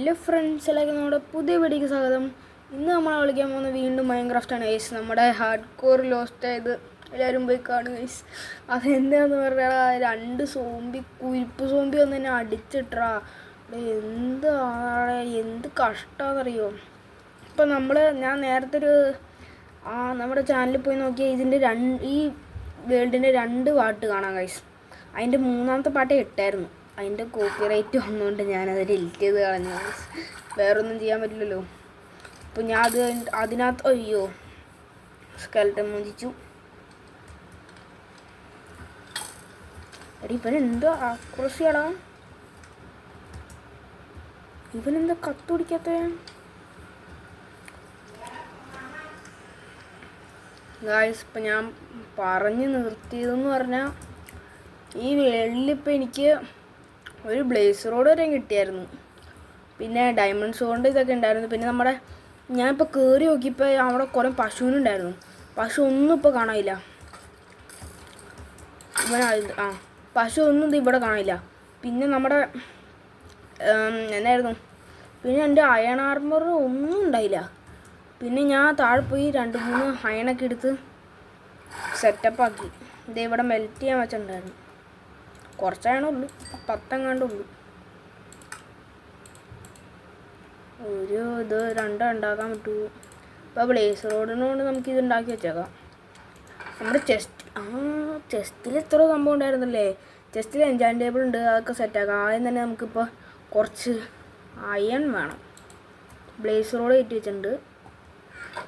Hello friends, എല്ലാവർക്കും നമ്മുടെ പുതിയ വീഡിയോക്ക് സ്വാഗതം. ഇന്ന് നമ്മൾ കളിക്കാൻ പോകുന്ന വീണ്ടും മൈൻക്രാഫ്റ്റാണ് ഗൈസ്. നമ്മുടെ ഹാർഡ് കോർ ലോസ്റ്റ് ആയത് എല്ലാവരും പോയി കാണും ഗൈസ്. അതെന്താന്ന് പറഞ്ഞാൽ രണ്ട് കുരിപ്പ് സോംബി ഒന്ന് തന്നെ അടിച്ചിട്ടാ. എന്ത് കഷ്ടമാണെന്നറിയോ. ഇപ്പം ഞാൻ നേരത്തെ നമ്മുടെ ചാനലിൽ പോയി നോക്കിയാൽ ഇതിൻ്റെ ഈ വേൾഡിൻ്റെ 2 പാട്ട് കാണാം ഗൈസ്. അതിൻ്റെ 3ാമത്തെ പാട്ട് ഇട്ടായിരുന്നു. അതിൻ്റെ കോപ്പിറൈറ്റ് വന്നുകൊണ്ട് ഞാനത് ഡിലീറ്റ് ചെയ്ത് കളഞ്ഞു. വേറൊന്നും ചെയ്യാൻ പറ്റില്ലല്ലോ. അപ്പോൾ ഞാൻ അതിനകത്ത് അയ്യോ സ്കെൽട്ടൻ മോചിച്ചു. ഇവനെന്തോ ആക്രോശിയാടാ, ഇവനെന്താ കത്തുപിടിക്കാത്ത. ഗായ്സ്, ഇപ്പം ഞാൻ പറഞ്ഞു നിർത്തിയതെന്ന് പറഞ്ഞാൽ ഈ വേൾഡിലിപ്പോൾ എനിക്ക് ഒരു ബ്ലേസ് റോഡ് വരെ കിട്ടിയായിരുന്നു. പിന്നെ ഡയമണ്ട്സ് കൊണ്ട് ഇതൊക്കെ ഉണ്ടായിരുന്നു. പിന്നെ ഞാനിപ്പോൾ കയറി നോക്കിയപ്പോൾ അവിടെ കുറേ പശുവിനുണ്ടായിരുന്നു. പശു ഒന്നും ഇപ്പോൾ കാണാനില്ല. പശു ഒന്നും ഇവിടെ കാണില്ല. പിന്നെ എന്നായിരുന്നു, പിന്നെ എൻ്റെ അയൺ ആർമർ ഒന്നും ഉണ്ടായില്ല. പിന്നെ ഞാൻ താഴെ പോയി 2-3 അയണൊക്കെ എടുത്ത് സെറ്റപ്പാക്കി. ഇവിടെ മെൽറ്റ് ചെയ്യാൻ വെച്ചിട്ടുണ്ടായിരുന്നു. കുറച്ചയണുള്ളൂ, 10 എങ്ങാണ്ടുള്ളൂ. ഒരു 2 ഉണ്ടാക്കാൻ പറ്റുമോ? ഇപ്പോൾ ബ്ലേസ് റോഡിനോട് നമുക്കിത് ഉണ്ടാക്കി വെച്ചേക്കാം. നമ്മുടെ ചെസ്റ്റിൽ എത്ര സംഭവം ഉണ്ടായിരുന്നല്ലേ. ചെസ്റ്റിൽ എൻചാൻറ്റ് ടേബിൾ ഉണ്ട്, അതൊക്കെ സെറ്റാക്കാം. ആദ്യം തന്നെ നമുക്കിപ്പോൾ കുറച്ച് അയൺ വേണം. ബ്ലേസ് റോഡ് കയറ്റി വെച്ചിട്ടുണ്ട്.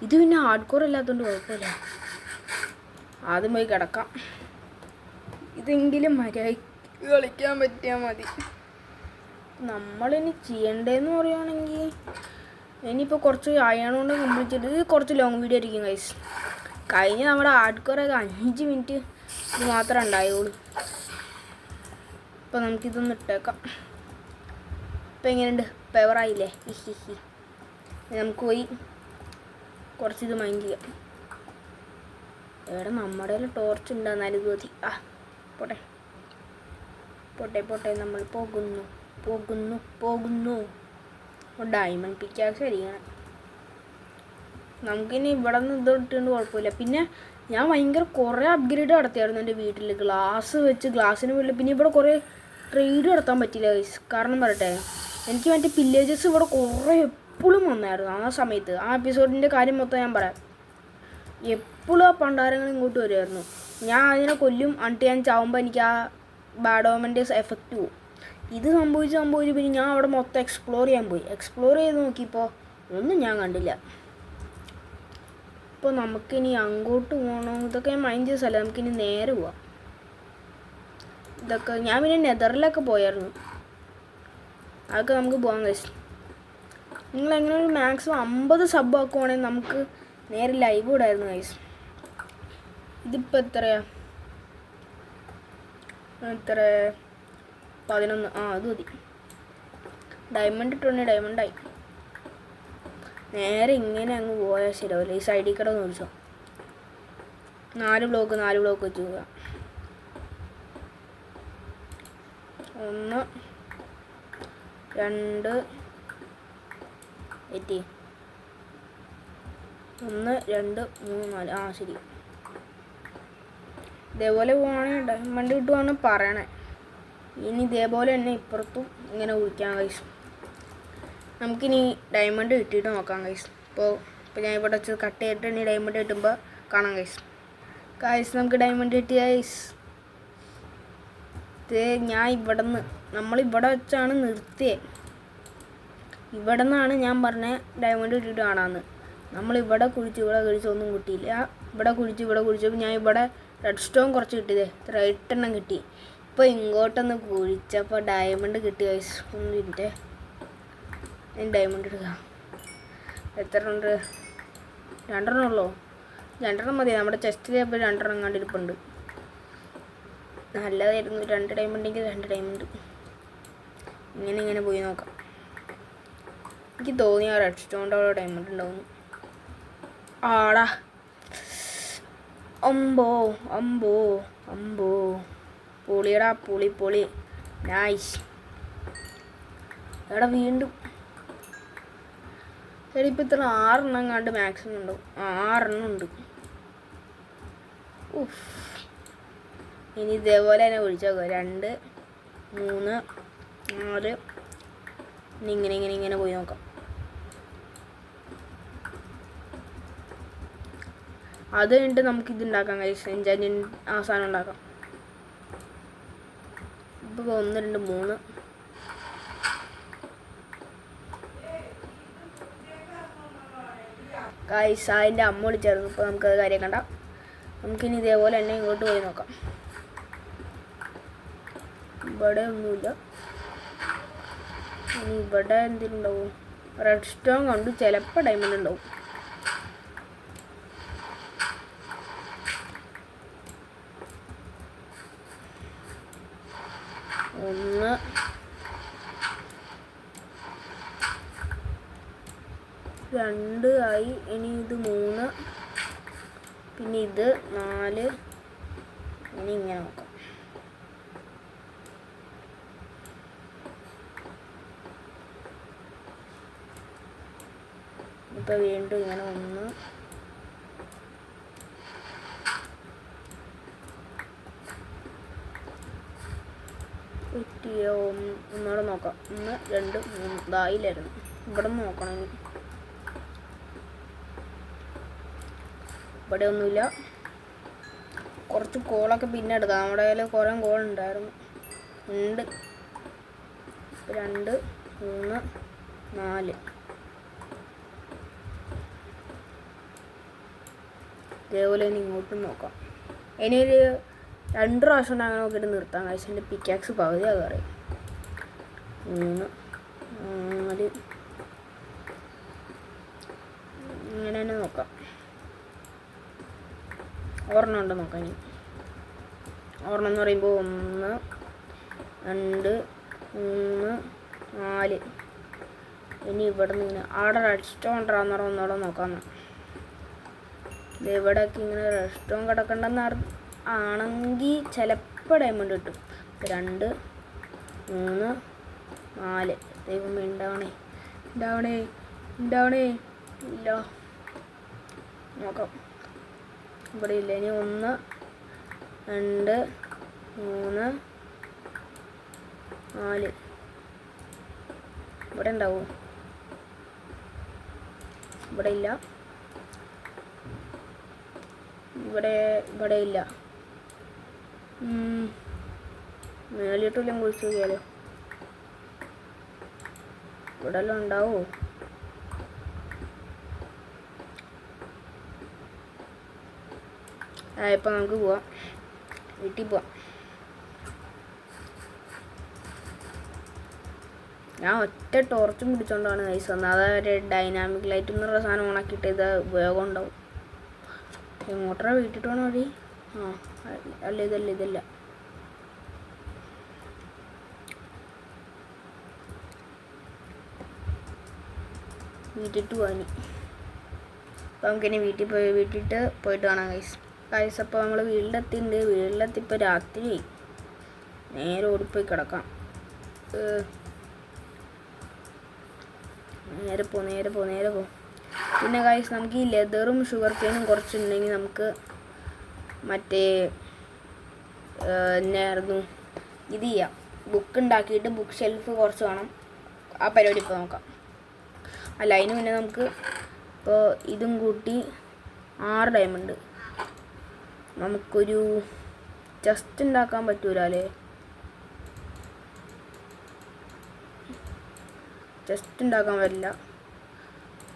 ഇത് പിന്നെ ഹാർഡ് കോർ ഇല്ലാത്തതുകൊണ്ട് കുഴപ്പമില്ല. ആദ്യം പോയി കിടക്കാം. ഇതെങ്കിലും മര്യാദയ്ക്ക് കളിക്കാൻ പറ്റിയാൽ മതി. നമ്മളിനി ചെയ്യേണ്ടതെന്ന് പറയുകയാണെങ്കിൽ ഇനിയിപ്പോൾ കുറച്ച് അയൺ കൊണ്ട് കംപ്ലീറ്റ് ചെയ്ത് ഇത് കുറച്ച് ലോങ് വീഡിയോ ആയിരിക്കും ഗൈസ്. കഴിഞ്ഞ നമ്മുടെ ഹാർഡ് കോറൊക്കെ 5 മിനിറ്റ് ഇത് മാത്രമേ ഉണ്ടായുള്ളൂ. ഇപ്പോൾ നമുക്കിതൊന്ന് ഇട്ടേക്കാം. ഇപ്പം എങ്ങനെയുണ്ട്? പെവറായില്ലേ? നമുക്ക് പോയി കുറച്ചിത് മൈൻഡ് ചെയ്യാം. എവിടെ നമ്മുടെ ടോർച്ച് ഉണ്ടാകുന്നാലും ഇത് മതി. പോട്ടെ നമ്മൾ പോകുന്നു. ഡയമണ്ട് പിക്കാക്സ് അടിക്കണം. നമുക്കിനി ഇവിടെ നിന്ന് ഇത് ഇട്ടുകൊണ്ട് കുഴപ്പമില്ല. പിന്നെ ഞാൻ കുറേ അപ്ഗ്രേഡ് നടത്തിയായിരുന്നു എൻ്റെ വീട്ടിൽ. ഗ്ലാസ്സിന് മുകളിൽ. പിന്നെ ഇവിടെ കുറേ ട്രേഡ് നടത്താൻ പറ്റില്ല ഗൈസ്. കാരണം പറയട്ടെ, എനിക്ക് മറ്റേ പില്ലേജസ് ഇവിടെ കുറേ എപ്പോഴും വന്നായിരുന്നു ആ സമയത്ത്. ആ എപ്പിസോഡിൻ്റെ കാര്യം മൊത്തം ഞാൻ പറയാം. എപ്പോഴും ആ പണ്ടാരങ്ങൾ ഇങ്ങോട്ട് വരുമായിരുന്നു. ഞാൻ അതിനെ കൊല്ലും. ഞാൻ ചാവുമ്പോൾ എനിക്ക് ആ ബാഡോമൻ്റെ എഫക്റ്റ് പോവും. ഇത് സംഭവിച്ച് പിന്നെ ഞാൻ അവിടെ മൊത്തം എക്സ്പ്ലോർ ചെയ്ത് നോക്കിയപ്പോൾ ഒന്നും ഞാൻ കണ്ടില്ല. ഇപ്പോൾ നമുക്കിനി അങ്ങോട്ട് പോകണം. ഇതൊക്കെ ഞാൻ മൈൻഡ് ചെയ്ത സ്ഥലം. നമുക്കിനി നേരെ പോവാം. ഞാൻ പിന്നെ നെതറിലൊക്കെ പോയായിരുന്നു. അതൊക്കെ നമുക്ക് പോകാൻ കഴിച്ചു. നിങ്ങളെങ്ങനെ ഒരു മാക്സിമം 50 സബ് ആക്കുവാണെങ്കിൽ നമുക്ക് നേരെ ലൈവ് ഇടായിരുന്നു ഗൈസ്. ഇതിപ്പോൾ എത്രയാ? 11. അത് മതി. ഡയമണ്ട് ഇട്ടുകൊണ്ട് ഡയമണ്ടായി. നേരെ ഇങ്ങനെ അങ്ങ് പോയാൽ ശരിയാവില്ല. ഈ സൈഡിൽ കൂടെ ഒന്ന് വിളിച്ചോ. 4 ബ്ലോക്ക് വെച്ച് പോകാം. 1 2 1 2 3 4. ശരി. ഇതേപോലെ പോവാണെങ്കിൽ ഡയമണ്ട് കിട്ടുവാണ് പറയണേ. ഇനി ഇതേപോലെ തന്നെ ഇപ്പുറത്തും ഇങ്ങനെ വിളിക്കാം ഗൈസ്. നമുക്കിനി ഡയമണ്ട് കിട്ടിയിട്ട് നോക്കാം ഗൈസ്. ഇപ്പോൾ ഞാൻ ഇവിടെ വെച്ച് കട്ട് ചെയ്തിട്ട് ഇനി ഡയമണ്ട് കിട്ടുമ്പോൾ കാണാം ഗൈസ്. നമുക്ക് ഡയമണ്ട് കിട്ടി ഗൈസ്. ഞാൻ നമ്മളിവിടെ വെച്ചാണ് നിർത്തിയത്. ഇവിടെ നിന്നാണ് ഞാൻ പറഞ്ഞത് ഡയമണ്ട് കിട്ടിയിട്ട് കാണാമെന്ന്. നമ്മളിവിടെ കുഴിച്ച് ഒന്നും കിട്ടിയില്ല. ഇവിടെ കുഴിച്ചപ്പോൾ ഞാൻ ഇവിടെ റെഡ് സ്റ്റോൺ കുറച്ച് കിട്ടിയതേ. 8 എണ്ണം കിട്ടി. ഇപ്പോൾ ഇങ്ങോട്ടൊന്ന് കുഴിച്ചപ്പോൾ ഡയമണ്ട് കിട്ടി ഗൈസ്. 1 മിനിറ്റ്, ഞാൻ ഡയമണ്ട് എടുക്കാം. എത്ര ഉണ്ട്? 2 എണ്ണം ഉള്ളൂ. 2 എണ്ണം മതി. നമ്മുടെ ചെസ്റ്റിൽ ഇപ്പോൾ 2 എണ്ണം കണ്ടിരിപ്പുണ്ട്. നല്ലതായിരുന്നു. 2 ഡയമണ്ടെങ്കിൽ 2 ഡയമണ്ട്. ഇങ്ങനെ പോയി നോക്കാം. എനിക്ക് തോന്നി ആ റെഡ് സ്റ്റോണിൻ്റെ അവിടെ ഡയമണ്ട് ഉണ്ടാവുന്നു. ആടാ, അമ്പോ പൊളിയടാ, പൊളി നൈസ്. എടാ വീണ്ടും എടി ഇപ്പം ഇത്ര 6 കണ്ട് മാക്സിമം ഉണ്ടാവും. 6 ഉണ്ട്. ഉഫ്. ഇനി ഇതേപോലെ തന്നെ വിളിച്ചോ. 2 3 4. ഇനി ഇങ്ങനെ പോയി നോക്കാം. അത് കഴിഞ്ഞിട്ട് നമുക്ക് ഇതുണ്ടാക്കാം ഗൈസ്. എൻജാൻ അവസാനം ഉണ്ടാക്കാം. ഇപ്പോൾ 1 2 3. ഗൈസ് അതിൻ്റെ അമ്മ വിളിച്ചായിരുന്നു. ഇപ്പോൾ നമുക്കത് കാര്യം കണ്ട. നമുക്കിനി ഇതേപോലെ തന്നെ ഇങ്ങോട്ട് പോയി നോക്കാം. ഇവിടെ ഒന്നുമില്ല. ഇനി ഇവിടെ എന്തെങ്കിലും ഉണ്ടാവും? റെഡ് സ്റ്റോൺ കണ്ടു. ചിലപ്പോൾ ഡയമണ്ട് ഉണ്ടാവും. ഒന്ന് 2 ആയി. ഇനി ഇത് 3. പിന്നെ ഇത് 4. ഇനി ഇങ്ങനെ നോക്കാം. ഇപ്പോൾ വീണ്ടും ഇങ്ങനെ 1. ഒന്നുകൂടെ നോക്കാം. 1 2 3. ഇതായില്ലായിരുന്നു. ഇവിടെ നോക്കണം. ഇനി ഇവിടെ ഒന്നുമില്ല. കുറച്ച് കോളൊക്കെ പിന്നെ എടുക്കാം. നമ്മുടെ കയ്യിൽ കുറേ കോൾ ഉണ്ടായിരുന്നു. 2 3 4. ഇതേപോലെ ഇനി ഇങ്ങോട്ടും നോക്കാം. ഇനിയൊരു 2 പ്രാവശ്യം കൊണ്ട് അങ്ങനെ നോക്കിയിട്ട് നിർത്താം. കഴിച്ചതിൻ്റെ പിക്കാക്സ് പകുതിയാകും അറിയാം. 3 4. ഇങ്ങനെ തന്നെ നോക്കാം. ഒരെണ്ണം ഉണ്ട് നോക്കാം. ഇനി ഒരെണ്ണം എന്ന് പറയുമ്പോൾ 1 2 3 4. ഇനി ഇവിടെ നിന്ന് ഇങ്ങനെ അവിടെ റെഡ് സ്റ്റോൺ ഉണ്ടാകുന്ന ഒന്നുകൂടെ നോക്കാമെന്ന്. ഇവിടെയൊക്കെ ഇങ്ങനെ റെഡ് സ്റ്റോൺ കിടക്കണ്ടെന്ന് ആണെങ്കിൽ ചിലപ്പോൾ ഡയമണ്ട് കിട്ടും. 2 3 4. ദൈവം ഉണ്ടാവണേ ഇല്ല. നോക്കാം. ഇവിടെ ഇല്ല. ഇനി 1 2 3 4. ഇവിടെ ഉണ്ടാവും. ഇവിടെ ഇല്ല. ഇവിടെ ഇല്ല. മേളിട്ടെല്ലാം കുഴിച്ച് നോക്കിയാലോ. ഇവിടെ എല്ലാം ഉണ്ടാവോ? ഇപ്പം നമുക്ക് പോവാം. വീട്ടിൽ പോവാം. ഞാൻ ഒറ്റ ടോർച്ചും പിടിച്ചോണ്ടാണ് കൈസ് വന്നത്. അതൊരു ഡൈനാമിക് ലൈറ്റ് എന്നുള്ള സാധനം ഓണാക്കിയിട്ട് ഇത് ഉപയോഗം ഉണ്ടാവും. എങ്ങോട്ടാ വീട്ടിട്ട് പോകണ വഴി? അല്ല ഇതല്ല. വീട്ടിട്ട് പോകാൻ. അപ്പോൾ നമുക്കിനി വീട്ടിട്ട് പോയിട്ട് കാണാം ഗൈസ്. അപ്പോൾ നമ്മൾ വീട്ടിലെത്തിയിട്ടുണ്ട്. വീട്ടിലെത്തിപ്പോൾ രാത്രി നേരെ ഓടിപ്പോയി കിടക്കാം. നേരെ പോ. പിന്നെ ഗൈസ് നമുക്ക് ഈ ലെതറും ഷുഗർ കെയിനും കുറച്ചുണ്ടെങ്കിൽ നമുക്ക് മറ്റേ എന്നായിരുന്നു ഇത് ചെയ്യാം. ബുക്ക് ഉണ്ടാക്കിയിട്ട് ബുക്ക് ഷെൽഫ് കുറച്ച് വേണം. ആ പരിപാടി ഇപ്പോൾ നോക്കാം. അല്ല, അതിന് മുന്നേ നമുക്ക് ഇപ്പോൾ ഇതും കൂട്ടി 6 ഡയമണ്ട് നമുക്കൊരു ചെസ്റ്റ് ഉണ്ടാക്കാൻ പറ്റൂല അല്ലേ? ചെസ്റ്റ് ഉണ്ടാക്കാൻ പറ്റില്ല.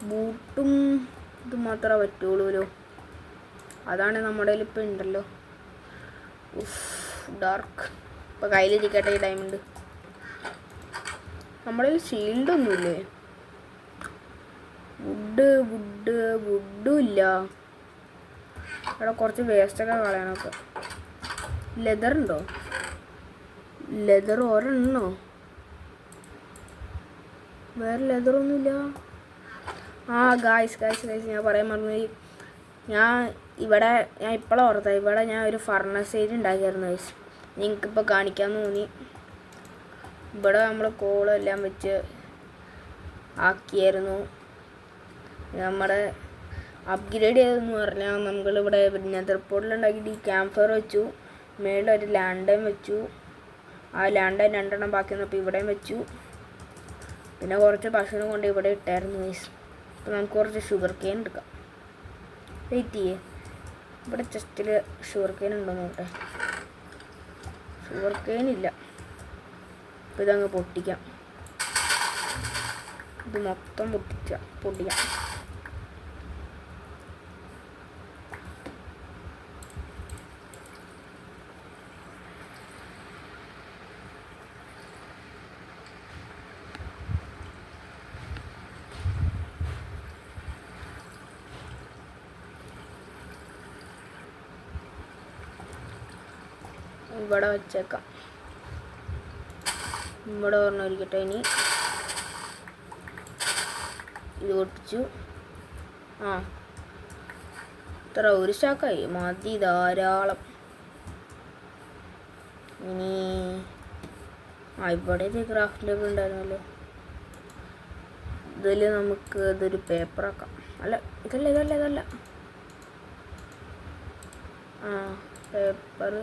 ബൂട്ടും ഇത് മാത്രമേ പറ്റുള്ളൂല്ലോ. അതാണ് നമ്മുടെ കയ്യിൽ ഇപ്പം ഉണ്ടല്ലോ. ഡാർക്ക്. ഇപ്പോൾ കയ്യിലിരിക്കട്ടെ ഈ ഡയമണ്ട്. നമ്മുടെ കയ്യിൽ ഷീൽഡൊന്നുമില്ലേ? വുഡും ഇല്ല. അവിടെ കുറച്ച് വേസ്റ്റൊക്കെ കളയാനൊക്കെ. ലെതറുണ്ടോ? ലെതർ ഒരെണ്ണോ? വേറെ ലെതറൊന്നുമില്ല. ഗായ്സ് ഞാൻ പറയാൻ മറന്നുപോയി. ഞാൻ ഇപ്പോഴാണ് ഓർത്തത്. ഇവിടെ ഞാൻ ഒരു ഫർണസ് ഏരിയ ഉണ്ടാക്കിയായിരുന്നു ഗൈസ്. നിങ്ങൾക്കിപ്പോൾ കാണിക്കാൻ തോന്നി. ഇവിടെ നമ്മൾ കോളെല്ലാം വെച്ച് ആക്കിയായിരുന്നു. നമ്മുടെ അപ്ഗ്രേഡ് ചെയ്തതെന്ന് പറഞ്ഞാൽ നമ്മളിവിടെ നെതർ പോർട്ടലുണ്ടാക്കിയിട്ട് ഈ ക്യാമ്പ് ഫയർ വെച്ചു, മേളിലൊരു ലാൻഡൈൻ വെച്ചു, ആ ലാൻഡൈൻ 2 എണ്ണം ബാക്കി വന്നപ്പോൾ ഇവിടെയും വെച്ചു, പിന്നെ കുറച്ച് പശുവിനെ കൊണ്ട് ഇവിടെ ഇട്ടായിരുന്നു ഗൈസ്. അപ്പോൾ നമുക്ക് കുറച്ച് ഷുഗർ കെയിൻ എടുക്കാം. വെയിറ്റ് ചെയ്യേ, ഇവിടെ ചെസ്റ്റിൽ ഷുഗർ കെയിൻ ഉണ്ടോ നോക്കട്ടെ. ഷുഗർ കെയിൻ ഇല്ല. അപ്പോൾ ഇതങ്ങ് പൊട്ടിക്കാം. ഇത് മൊത്തം പൊട്ടിക്കാം. ഇവിടെ വെച്ചേക്കാം. ഇവിടെ പറഞ്ഞിരിക്കട്ടെ. ഇനി ഇത് പൊട്ടിച്ചു. ഇത്ര ഒരു സ്റ്റാക്കായി മതി, ധാരാളം. ഇനി ഇവിടെ ഇത് ക്രാഫ്റ്റ് ടേബിൾ ഉണ്ടായിരുന്നല്ലോ. ഇതിൽ നമുക്ക് ഇതൊരു പേപ്പറാക്കാം. അല്ല ഇതല്ല പേപ്പർ.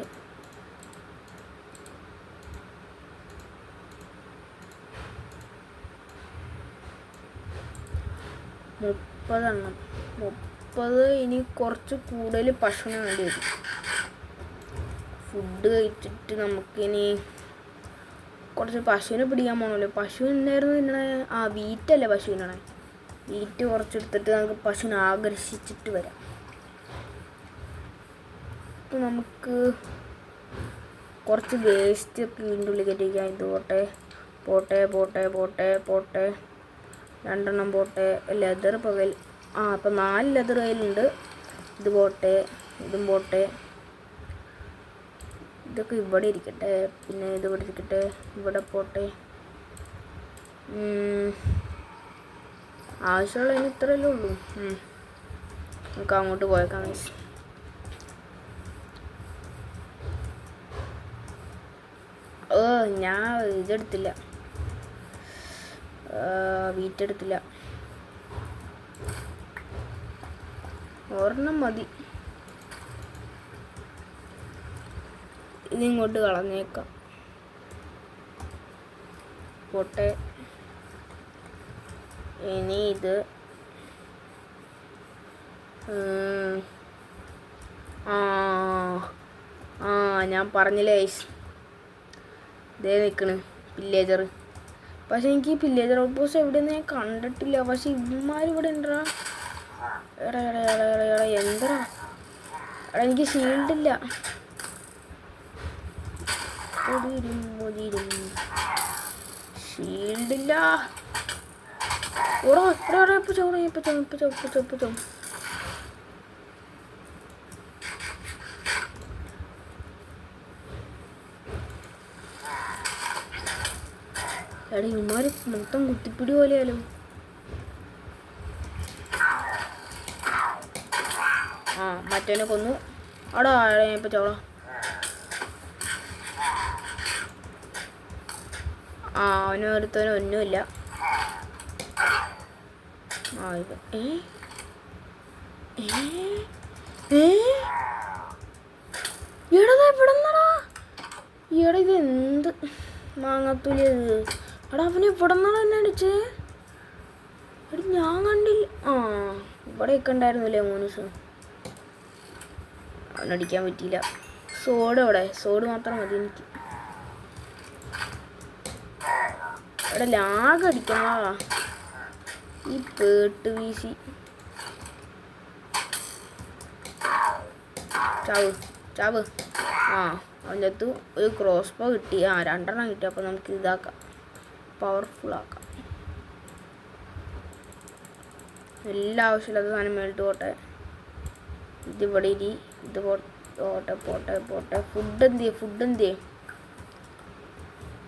മുപ്പത്. ഇനി കുറച്ച് കൂടുതൽ പശുവിന് വേണ്ടി വരും. ഫുഡ് കഴിച്ചിട്ട് നമുക്കിനി കുറച്ച് പശുവിനെ പിടിക്കാൻ പോകണമല്ലോ. പശു ഉണ്ടായിരുന്നു തിന്നണേ. വീറ്റല്ലേ പശുവിനാണ്. വീറ്റ് കുറച്ചെടുത്തിട്ട് നമുക്ക് പശുവിനെ ആകർഷിച്ചിട്ട് വരാം. അപ്പോൾ നമുക്ക് കുറച്ച് വേസ്റ്റ് ഒക്കെ ഇതിൻ്റെ ഉള്ളിൽ കയറ്റിക്കാം. ഇത് പോട്ടെ 2 എണ്ണം പോട്ടെ. ലെതർ പകൽ അപ്പോൾ 4 ലെതർ കയ്യിലുണ്ട്. ഇത് പോട്ടെ, ഇതും പോട്ടെ. ഇതൊക്കെ ഇവിടെ ഇരിക്കട്ടെ. പിന്നെ ഇത് ഇവിടെ ഇരിക്കട്ടെ. ഇവിടെ പോട്ടെ. ആവശ്യമുള്ള ഇനി ഇത്രയല്ലേ ഉള്ളൂ. നമുക്ക് അങ്ങോട്ട് പോയേക്കാം. ഞാൻ ഇതെടുത്തില്ല, വീറ്റെടുത്തില്ല. ഒരെണ്ണം മതി. ഇതിങ്ങോട്ട് കളഞ്ഞേക്കാം. പോട്ടെ. ഇനി ഇത് ഞാൻ പറഞ്ഞില്ലേ ഇതേ നിൽക്കണ് വില്ലേജർ. പക്ഷെ എനിക്ക് ഈ വില്ലേജർ ഔട്ട് പോസ്റ്റ് എവിടെയൊന്നും ഞാൻ കണ്ടിട്ടില്ല. പക്ഷെ ഇവന്മാർ ഇവിടെ ഉണ്ടോ? എടാ എന്താ എനിക്ക് ഷീൽഡില്ല. ഷീൽഡില്ല. ഓടാ ഇപ്പൊ ചോ. എടാ ഇവന്മാർ മൊത്തം കുത്തിപ്പിടി പോലെയാലോ. മറ്റേനെ കൊന്നു. അടാ ഇപ്പൊ ചോളാ. അവനൊരുത്തനും ഒന്നുമില്ല. ഈടെ ഇത് എന്ത് മാങ്ങാത്തൂലിയത്? എടാ അവന് ഇവിടെ നിന്നാണ് എന്നെ അടിച്ചേ. എടി ഞാൻ കണ്ടില്ല. ഇവിടെയൊക്കെ ഉണ്ടായിരുന്നില്ലേ 3 ദിവസം. അവനടിക്കാൻ പറ്റിയില്ല. സോഡ് മാത്രം മതി എനിക്ക്. എടാ ലാഗ് അടിക്കണ ഈ പേട്ട് വീശി. ചാവ്. അവൻ്റെ അടുത്ത് ഒരു ക്രോസ് ബോ കിട്ടി. 2 എണ്ണം കിട്ടി. അപ്പോൾ നമുക്ക് ഇതാക്കാം, പവർഫുൾ ആക്കാം. എല്ലാ ആവശ്യമില്ലാത്ത സാധനം മേളിട്ട് പോട്ടെ. ഇതിവിടെ ഇരി. ഇത് പോട്ടെ. ഫുഡ് എന്തിയേ?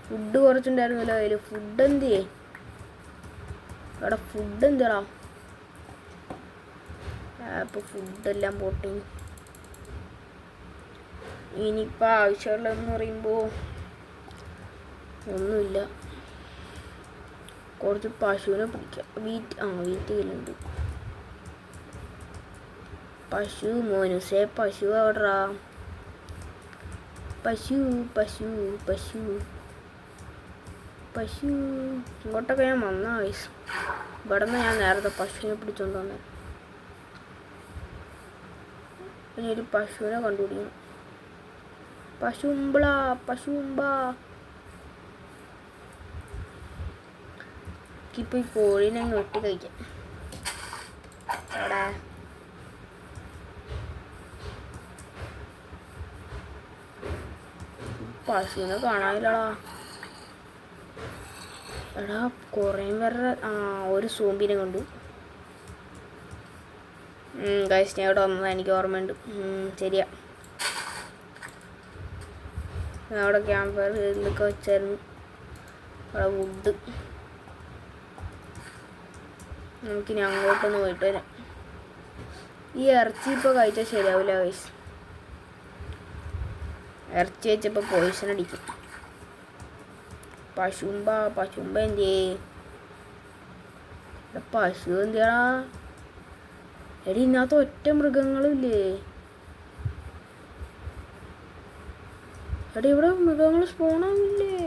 ഫുഡ് കുറച്ചുണ്ടായിരുന്നല്ലോ അതിൽ. ഫുഡ് എന്തിയേ? അവിടെ ഫുഡ് എന്തിടാ? അപ്പോൾ ഫുഡെല്ലാം പോട്ടെ. ഇനിയിപ്പോൾ ആവശ്യമുള്ളതെന്ന് പറയുമ്പോൾ ഒന്നുമില്ല. കുറച്ച് പശുവിനെ പിടിക്കാം. വീറ്റ് കയ്യിലുണ്ട്. പശു മോനുസേ പശു എവിടാ? പശു പശു പശു പശു ഇങ്ങോട്ടൊക്കെ ഞാൻ വന്ന വയസ്സ്. ഇവിടെ നിന്ന് ഞാൻ നേരത്തെ പശുവിനെ പിടിച്ചോണ്ട് വന്നെ. ഇനി ഒരു പശുവിനെ കണ്ടുപിടിക്കണം. പശുമ്പള പശുമ്പ. എനിക്കിപ്പോൾ ഈ കോഴീനെ അങ്ങ് വെട്ടി കഴിക്കാം. എവിടെ പശുവിനെ കാണാനില്ലടാ. എടാ കുറേ പേരുടെ ഒരു സോംബിനെ കണ്ടു. ഗൈസ് ഞാൻ ഇവിടെ വന്നത് എനിക്ക് ഓർമ്മയുണ്ട്. ശരിയാ, ഞാൻ അവിടെ ക്യാമ്പ് ഫയർ ഇതിലൊക്കെ വെച്ചായിരുന്നു. അവിടെ വുഡ്. നമുക്കിനി അങ്ങോട്ടൊന്ന് പോയിട്ട് വരാം. ഈ ഇറച്ചി ഇപ്പോൾ കഴിച്ചാൽ ശരിയാവില്ല ഗൈസ്. ഇറച്ചി വെച്ചപ്പോൾ പോയിസൺ അടിക്കും. പശുമ്പ പശുമ്പ എന്തേ? പശു എന്തിയാടാ? എടി ഇതിനകത്ത് ഒറ്റ മൃഗങ്ങളും ഇല്ലേ? എടാ ഇവിടെ മൃഗങ്ങൾ സ്പോണാവില്ലേ?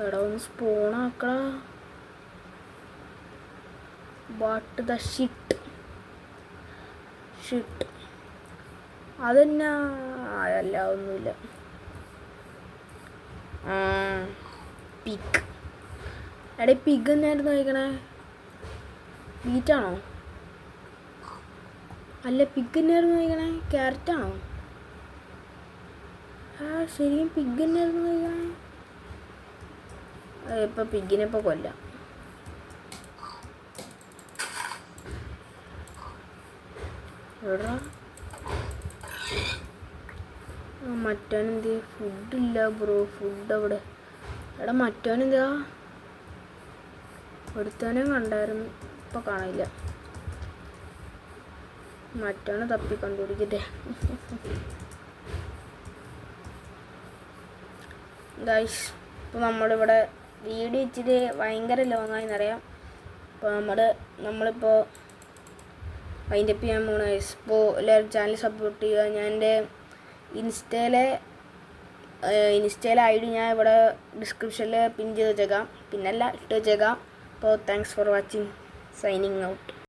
എടാ ഒന്ന് സ്പോണാക്കടാ. What the shit shit. അതെന്നാ? അല്ല ഒന്നുമില്ല. പിഗ്. എടേ പിഗ് എന്നായിരുന്നു കഴിക്കണേ? ബീറ്റാണോ? അല്ല പിഗ് എന്നായിരുന്നു കഴിക്കണേ? ക്യാരറ്റാണോ? ശരിക്കും പിഗ് എന്നായിരുന്നു കഴിക്കണേ? ഇപ്പം പിഗിനെ ഇപ്പോൾ കൊല്ലാം. എടാ മറ്റവനെന്ത്? ഫുഡില്ല ബ്രോ. ഫുഡ് അവിടെ. എടാ മറ്റവനെന്താ? ഒരുത്തവനെ കണ്ടായിരുന്നു, ഇപ്പം കാണില്ല. മറ്റവനെ തപ്പി കണ്ടുപിടിക്കട്ടെ. ഗൈസ് ഇപ്പോൾ നമ്മളിവിടെ വീഡിയോ ഇച്ചിരി ഭയങ്കര ലോങ്ങായി എന്നറിയാം. അപ്പോൾ നമ്മളിപ്പോൾ അതിൻ്റെ അപ്പ് ചെയ്യാൻ പോകണം ഗൈസ്. ഇപ്പോൾ എല്ലാവരും ചാനൽ സപ്പോർട്ട് ചെയ്യുക. ഞാൻ എൻ്റെ ഇൻസ്റ്റയിലെ ഐ ഡി ഞാൻ ഇവിടെ ഡിസ്ക്രിപ്ഷനിൽ പിൻ ചെയ്ത് വെച്ചേക്കാം. പിന്നല്ല ഇട്ട് വെച്ചേക്കാം. അപ്പോൾ thanks for watching. Signing out.